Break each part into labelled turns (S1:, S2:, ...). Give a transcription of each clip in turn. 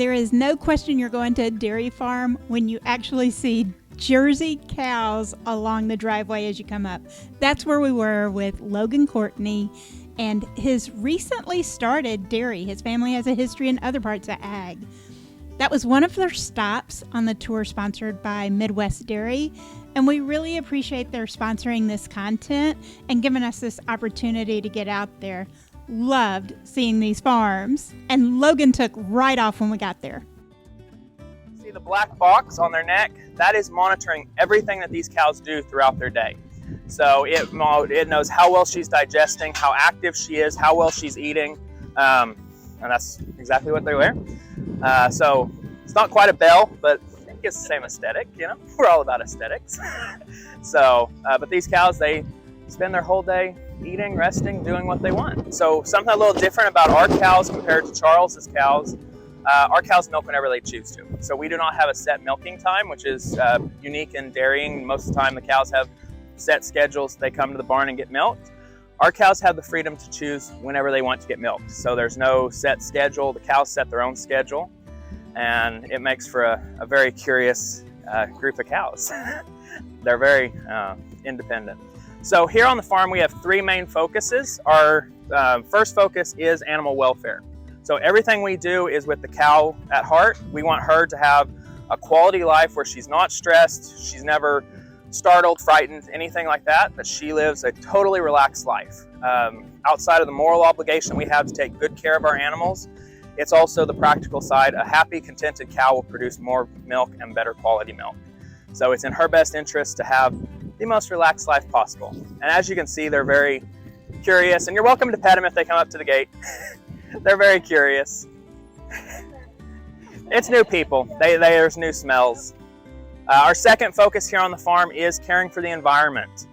S1: There is no question you're going to a dairy farm when you actually see Jersey cows along the driveway as you come up. That's where we were with Logan Courtney and his recently started dairy. His family has a history in other parts of ag. That was one of their stops on the tour sponsored by Midwest Dairy, and we really appreciate their sponsoring this content and giving us this opportunity to get out there. Loved seeing these farms, and Logan took right off when we got there.
S2: See the black box on their neck? That is monitoring everything that these cows do throughout their day. So it knows how well she's digesting, how active she is, how well she's eating, and that's exactly what they wear. So it's not quite a bell, but I think it's the same aesthetic, you know? We're all about aesthetics. So, but these cows, they spend their whole day eating, resting, doing what they want. So something a little different about our cows compared to Charles's cows, our cows milk whenever they choose to. So we do not have a set milking time, which is unique in dairying. Most of the time the cows have set schedules. They come to the barn and get milked. Our cows have the freedom to choose whenever they want to get milked. So there's no set schedule. The cows set their own schedule, and it makes for a very curious group of cows. They're very independent. So here on the farm, we have three main focuses. Our first focus is animal welfare. So everything we do is with the cow at heart. We want her to have a quality life where she's not stressed, she's never startled, frightened, anything like that, but she lives a totally relaxed life. Outside of the moral obligation we have to take good care of our animals, it's also the practical side. A happy, contented cow will produce more milk and better quality milk. So it's in her best interest to have the most relaxed life possible. And as you can see, they're very curious, and you're welcome to pet them if they come up to the gate. They're very curious. It's new people. There's new smells. Our second focus here on the farm is caring for the environment.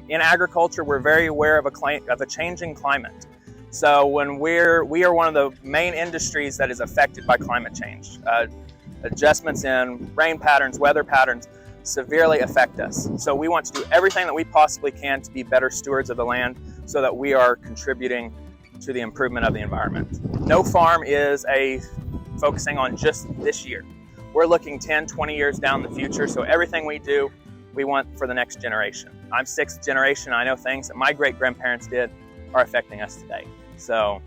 S2: In agriculture, we're very aware of a changing climate. So when we are one of the main industries that is affected by climate change. Adjustments in rain patterns, weather patterns severely affect us. So we want to do everything that we possibly can to be better stewards of the land so that we are contributing to the improvement of the environment. No farm is focusing on just this year. We're looking 10, 20 years down the future, so everything we do, we want for the next generation. I'm sixth generation. I know things that my great-grandparents did are affecting us today. So,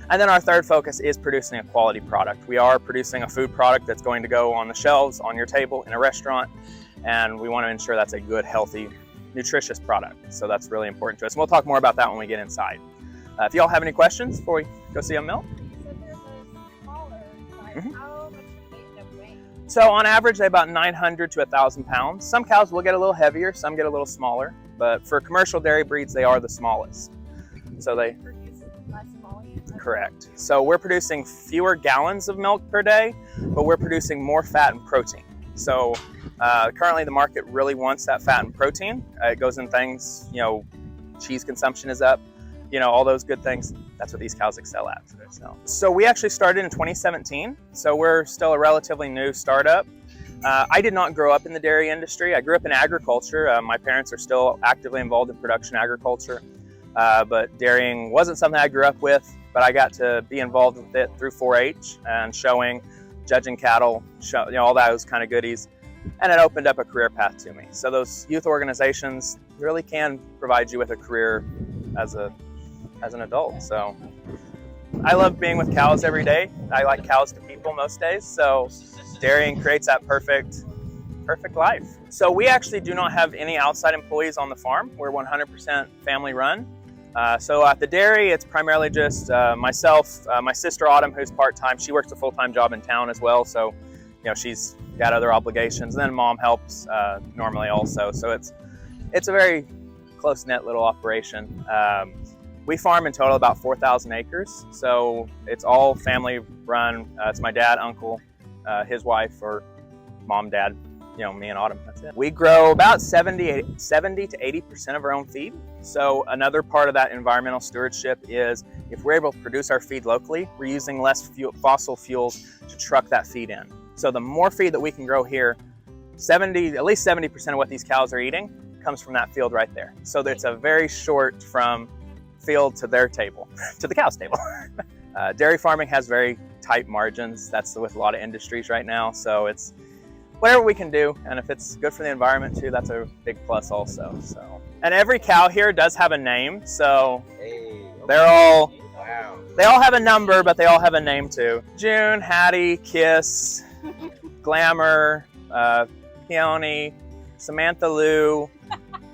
S2: and then our third focus is producing a quality product. We are producing a food product that's going to go on the shelves, on your table, in a restaurant, and we want to ensure that's a good, healthy, nutritious product. So that's really important to us. And we'll talk more about that when we get inside. If y'all have any questions before we go see them milk.
S3: So there's a smaller size. How much do they end up weighing?
S2: So on average, they're about 900 to 1,000 pounds. Some cows will get a little heavier, some get a little smaller, but for commercial dairy breeds, they are the smallest. So they
S3: Produce less volume?
S2: Correct. So we're producing fewer gallons of milk per day, but we're producing more fat and protein. So currently the market really wants that fat and protein. It goes in things, cheese consumption is up, all those good things. That's what these cows excel at. So we actually started in 2017. So we're still a relatively new startup. I did not grow up in the dairy industry. I grew up in agriculture. My parents are still actively involved in production agriculture. But dairying wasn't something I grew up with, but I got to be involved with it through 4-H and showing, judging cattle, all those kind of goodies. And it opened up a career path to me. So those youth organizations really can provide you with a career as an adult. So I love being with cows every day. I like cows to people most days. So dairying creates that perfect life. So we actually do not have any outside employees on the farm. We're 100% family run. So at the dairy, it's primarily just myself, my sister Autumn, who's part-time. She works a full-time job in town as well. So, she's got other obligations. And then mom helps normally also. So it's a very close-knit little operation. We farm in total about 4,000 acres. So it's all family run. It's my dad, uncle, his wife, or mom, dad, me and Autumn, that's it. We grow about 70 to 80% of our own feed. So another part of that environmental stewardship is if we're able to produce our feed locally, we're using less fossil fuels to truck that feed in. So the more feed that we can grow here, at least 70% of what these cows are eating comes from that field right there. So it's a very short from field to their table, to the cow's table. Dairy farming has very tight margins. That's with a lot of industries right now. So it's whatever we can do. And if it's good for the environment too, that's a big plus also. So, and every cow here does have a name. So they're all, they all have a number, but they all have a name too. June, Hattie, Kiss, Glamour, Peony, Samantha Lou,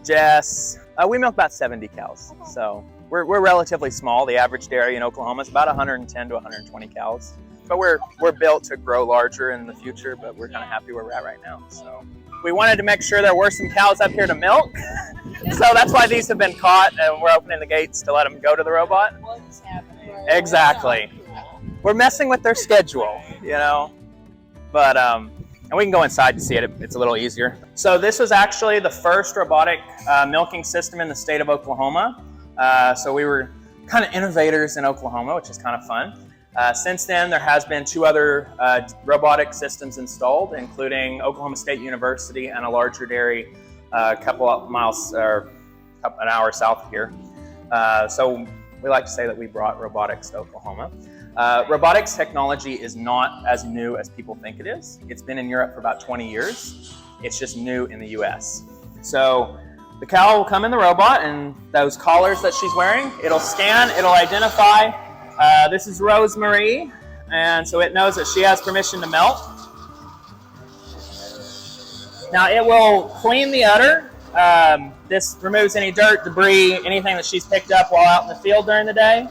S2: Jess. We milk about 70 cows. So we're relatively small. The average dairy in Oklahoma is about 110 to 120 cows. But we're built to grow larger in the future, but we're kind of happy where we're at right now. So we wanted to make sure there were some cows up here to milk. So that's why these have been caught, and we're opening the gates to let them go to the robot.
S3: What's happening?
S2: Exactly. We're messing with their schedule, you know. But and we can go inside to see it. It's a little easier. So this was actually the first robotic milking system in the state of Oklahoma. So we were kind of innovators in Oklahoma, which is kind of fun. Since then, there has been 2 other robotic systems installed, including Oklahoma State University and a larger dairy a couple of miles or an hour south of here. So we like to say that we brought robotics to Oklahoma. Robotics technology is not as new as people think it is. It's been in Europe for about 20 years. It's just new in the US. So the cow will come in the robot, and those collars that she's wearing, it'll scan, it'll identify. This is Rosemary, and so it knows that she has permission to milk. Now it will clean the udder. This removes any dirt, debris, anything that she's picked up while out in the field during the day.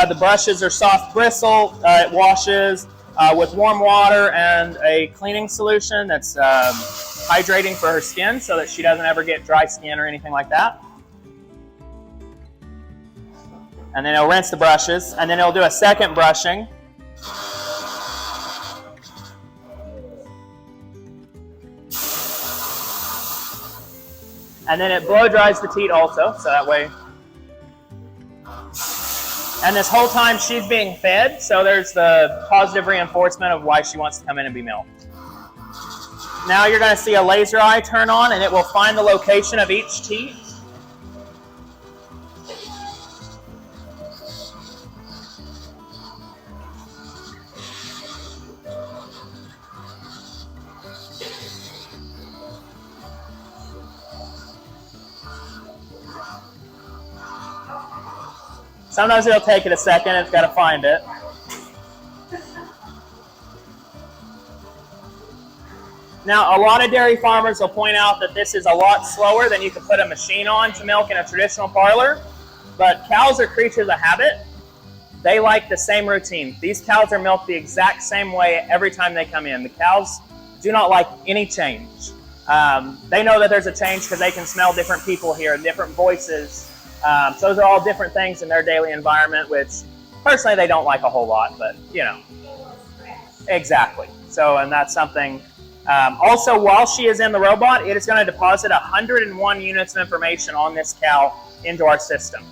S2: The brushes are soft bristle. It washes with warm water and a cleaning solution that's hydrating for her skin so that she doesn't ever get dry skin or anything like that. And then it'll rinse the brushes, and then it'll do a second brushing. And then it blow dries the teat also, so that way. And this whole time she's being fed, so there's the positive reinforcement of why she wants to come in and be milked. Now you're going to see a laser eye turn on, and it will find the location of each teat. Sometimes it'll take it a second, it's got to find it. Now, a lot of dairy farmers will point out that this is a lot slower than you could put a machine on to milk in a traditional parlor, but cows are creatures of habit. They like the same routine. These cows are milked the exact same way every time they come in. The cows do not like any change. They know that there's a change because they can smell different people here, different voices. So those are all different things in their daily environment, which personally they don't like a whole lot, but you know. Exactly. So, and that's something. Also, while she is in the robot, it is going to deposit 101 units of information on this cow into our system.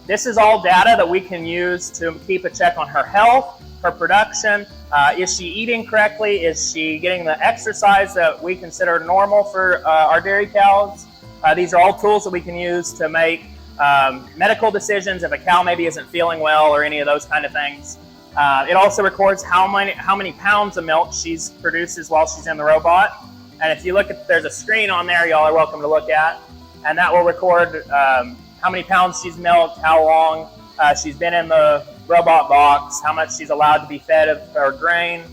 S2: This is all data that we can use to keep a check on her health, her production. Is she eating correctly? Is she getting the exercise that we consider normal for our dairy cows? These are all tools that we can use to make medical decisions if a cow maybe isn't feeling well or any of those kind of things. It also records how many pounds of milk she produces while she's in the robot. And if you look at, there's a screen on there y'all are welcome to look at, and that will record how many pounds she's milked, how long she's been in the robot box, how much she's allowed to be fed of her grain,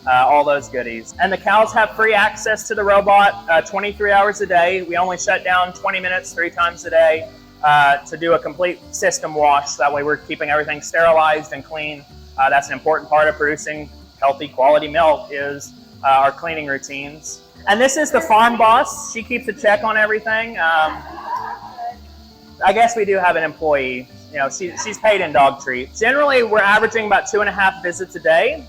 S2: all those goodies. And the cows have free access to the robot 23 hours a day. We only shut down 20 minutes 3 times a day to do a complete system wash. That way we're keeping everything sterilized and clean. That's an important part of producing healthy quality milk is our cleaning routines. And this is the farm boss. She keeps a check on everything. I guess we do have an employee. You know, she's paid in dog treats. Generally, we're averaging about 2.5 visits a day,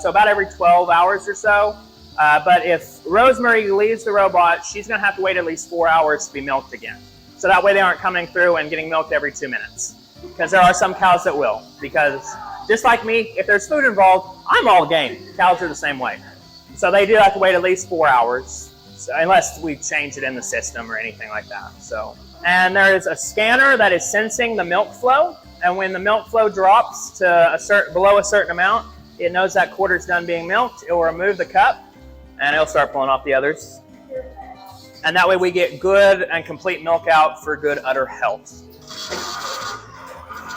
S2: so about every 12 hours or so. But if Rosemary leaves the robot, she's going to have to wait at least 4 hours to be milked again. So that way they aren't coming through and getting milked every 2 minutes. Because there are some cows that will. Because just like me, if there's food involved, I'm all game. Cows are the same way. So they do have to wait at least 4 hours, so, unless we change it in the system or anything like that. So, and there is a scanner that is sensing the milk flow. and when the milk flow drops to below a certain amount, it knows that quarter's done being milked. It will remove the cup, and it'll start pulling off the others. And that way we get good and complete milk out for good udder health.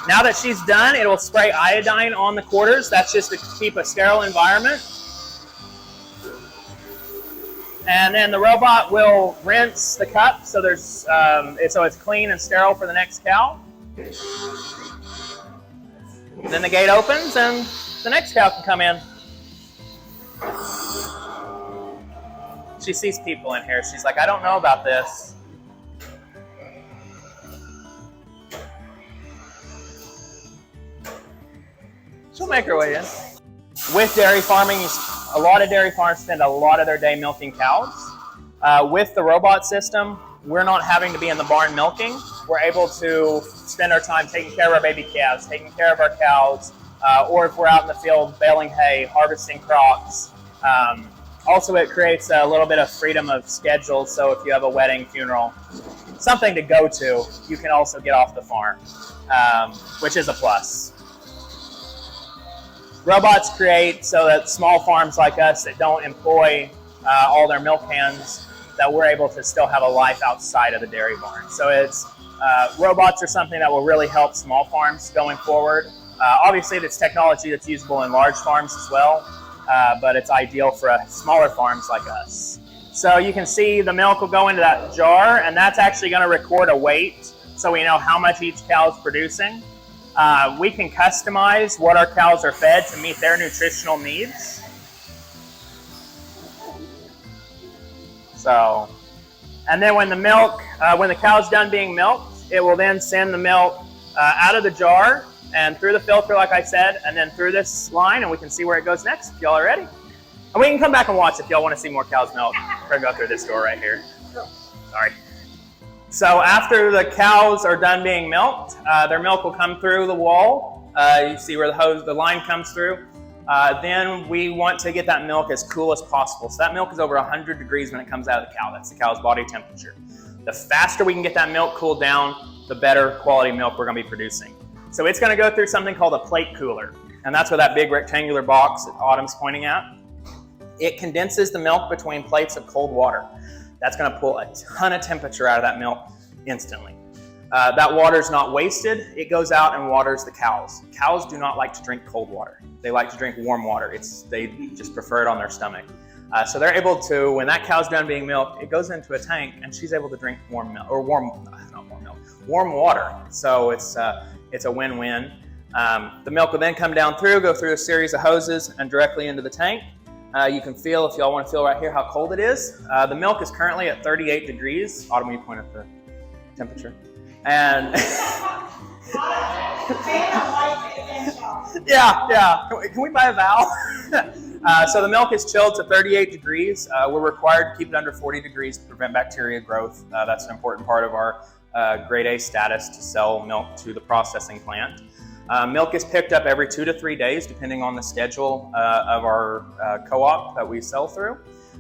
S2: Now that she's done, it will spray iodine on the quarters. That's just to keep a sterile environment. And then the robot will rinse the cup so it's clean and sterile for the next cow. Then the gate opens and the next cow can come in. She sees people in here. She's like, I don't know about this. She'll make her way in. With dairy farming, a lot of dairy farms spend a lot of their day milking cows. With the robot system, we're not having to be in the barn milking. We're able to spend our time taking care of our baby calves, taking care of our cows, or if we're out in the field baling hay, harvesting crops. Also, it creates a little bit of freedom of schedule, so if you have a wedding, funeral, something to go to, you can also get off the farm, which is a plus. Robots create so that small farms like us that don't employ all their milk hands, that we're able to still have a life outside of the dairy barn. So robots are something that will really help small farms going forward. Obviously, it's technology that's usable in large farms as well, but it's ideal for smaller farms like us. So you can see the milk will go into that jar, and that's actually going to record a weight so we know how much each cow is producing. We can customize what our cows are fed to meet their nutritional needs. So, and then when the cow's done being milked, it will then send the milk out of the jar and through the filter, like I said, and then through this line, and we can see where it goes next if y'all are ready. And we can come back and watch if y'all want to see more cows milk. We're gonna go through this door right here. Sorry. So after the cows are done being milked, their milk will come through the wall. You see where the line comes through. Then we want to get that milk as cool as possible. So that milk is over 100 degrees when it comes out of the cow. That's the cow's body temperature. The faster we can get that milk cooled down, the better quality milk we're going to be producing. So it's going to go through something called a plate cooler. And that's where that big rectangular box that Autumn's pointing at. It condenses the milk between plates of cold water. That's going to pull a ton of temperature out of that milk instantly. That water is not wasted. It goes out and waters the cows. Cows do not like to drink cold water. They like to drink warm water. They just prefer it on their stomach. So they're able to, when that cow's done being milked, it goes into a tank and she's able to drink warm water. So it's a win-win. The milk will then come down through, go through a series of hoses and directly into the tank. You can feel, if y'all want to feel right here, how cold it is. The milk is currently at 38 degrees. Autumn, will you point at the temperature? And yeah. Can we buy a valve? So the milk is chilled to 38 degrees. We're required to keep it under 40 degrees to prevent bacteria growth. That's an important part of our grade A status to sell milk to the processing plant. Milk is picked up every 2 to 3 days, depending on the schedule of our co-op that we sell through.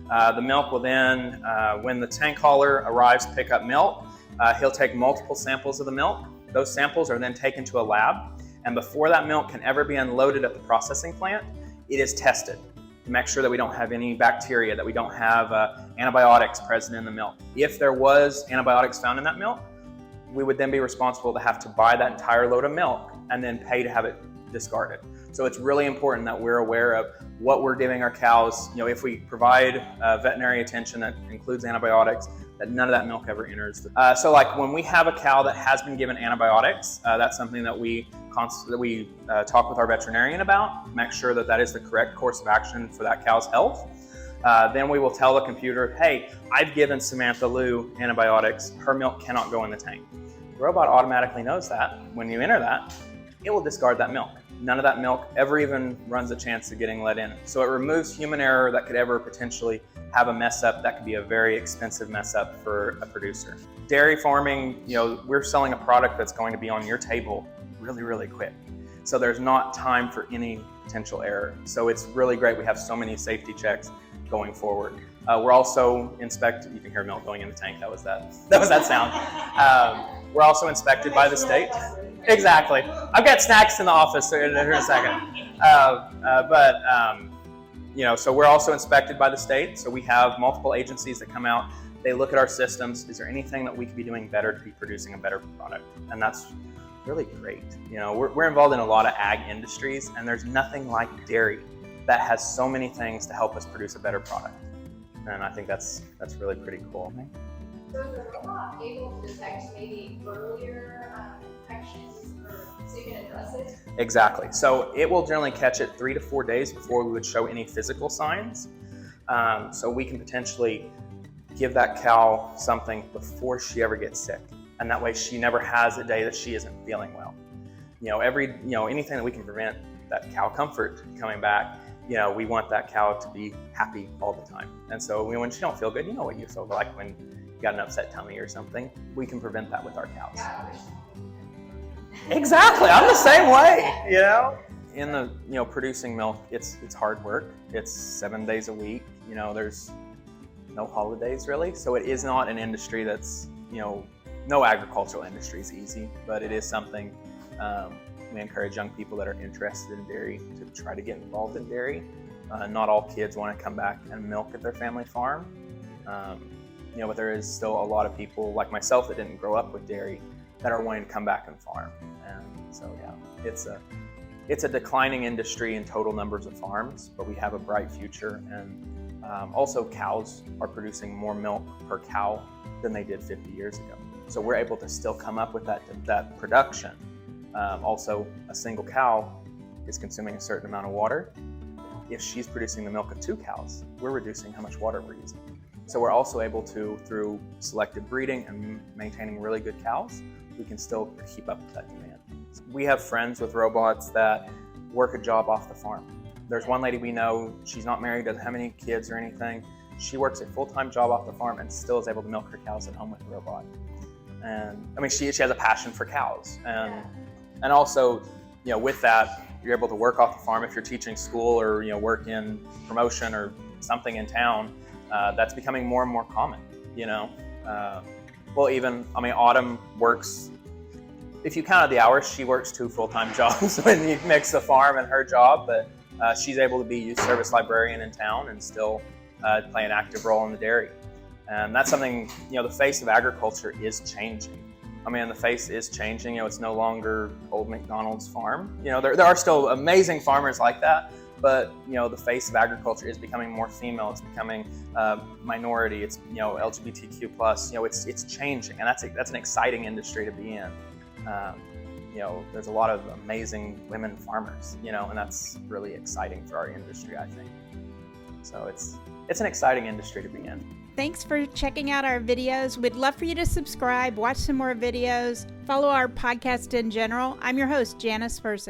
S2: The milk will then, when the tank hauler arrives to pick up milk, he'll take multiple samples of the milk. Those samples are then taken to a lab, and before that milk can ever be unloaded at the processing plant, it is tested to make sure that we don't have any bacteria, that we don't have antibiotics present in the milk. If there was antibiotics found in that milk, we would then be responsible to have to buy that entire load of milk and then pay to have it discarded. So it's really important that we're aware of what we're giving our cows. You know, if we provide veterinary attention that includes antibiotics, that none of that milk ever enters. So like when we have a cow that has been given antibiotics, that's something that we talk with our veterinarian about, make sure that that is the correct course of action for that cow's health. Then we will tell the computer, hey, I've given Samantha Lou antibiotics, her milk cannot go in the tank. The robot automatically knows that. When you enter that, it will discard that milk. None of that milk ever even runs a chance of getting let in. So it removes human error that could ever potentially have a mess up that could be a very expensive mess up for a producer. Dairy farming, you know, we're selling a product that's going to be on your table really, really quick. So there's not time for any potential error. So it's really great. We have so many safety checks going forward. We're also inspected. You can hear milk going in the tank. That was that sound. We're also inspected by the state. Exactly. I've got snacks in the office in a second. So we're also inspected by the state. So we have multiple agencies that come out. They look at our systems. Is there anything that we could be doing better to be producing a better product? And that's really great. We're involved in a lot of ag industries, and there's nothing like dairy that has so many things to help us produce a better product. And I think that's really pretty cool.
S3: So is the robot able to detect maybe earlier infections so you can address it?
S2: Exactly. So it will generally catch it 3 to 4 days before we would show any physical signs. So we can potentially give that cow something before she ever gets sick. And that way she never has a day that she isn't feeling well. Anything that we can prevent that cow comfort coming back, we want that cow to be happy all the time. And so when she don't feel good, what you feel like when you got an upset tummy or something, we can prevent that with our cows. Exactly, I'm the same way, In the, producing milk, it's hard work. It's 7 days a week. There's no holidays really. So it is not an industry that's, no agricultural industry is easy, but it is something we encourage young people that are interested in dairy to try to get involved in dairy. Not all kids want to come back and milk at their family farm. But there is still a lot of people like myself that didn't grow up with dairy that are wanting to come back and farm. And so, it's a declining industry in total numbers of farms, but we have a bright future. And also cows are producing more milk per cow than they did 50 years ago. So we're able to still come up with that production. Also, a single cow is consuming a certain amount of water. If she's producing the milk of 2 cows, we're reducing how much water we're using. So we're also able to, through selective breeding and maintaining really good cows, we can still keep up with that demand. We have friends with robots that work a job off the farm. There's one lady we know, she's not married, doesn't have any kids or anything. She works a full-time job off the farm and still is able to milk her cows at home with the robot. And she has a passion for cows. And also, with that, you're able to work off the farm. If you're teaching school or, work in promotion or something in town, that's becoming more and more common, Autumn works, if you counted the hours, she works 2 full-time jobs when you mix the farm and her job, but she's able to be youth service librarian in town and still play an active role in the dairy. And that's something, the face of agriculture is changing. The face is changing. It's no longer old McDonald's farm. There are still amazing farmers like that, but the face of agriculture is becoming more female. It's becoming minority. It's LGBTQ+. It's changing, and that's an exciting industry to be in. There's a lot of amazing women farmers. And that's really exciting for our industry, I think. So it's an exciting industry to be in.
S1: Thanks for checking out our videos. We'd love for you to subscribe, watch some more videos, follow our podcast in general. I'm your host, Janice Fersen.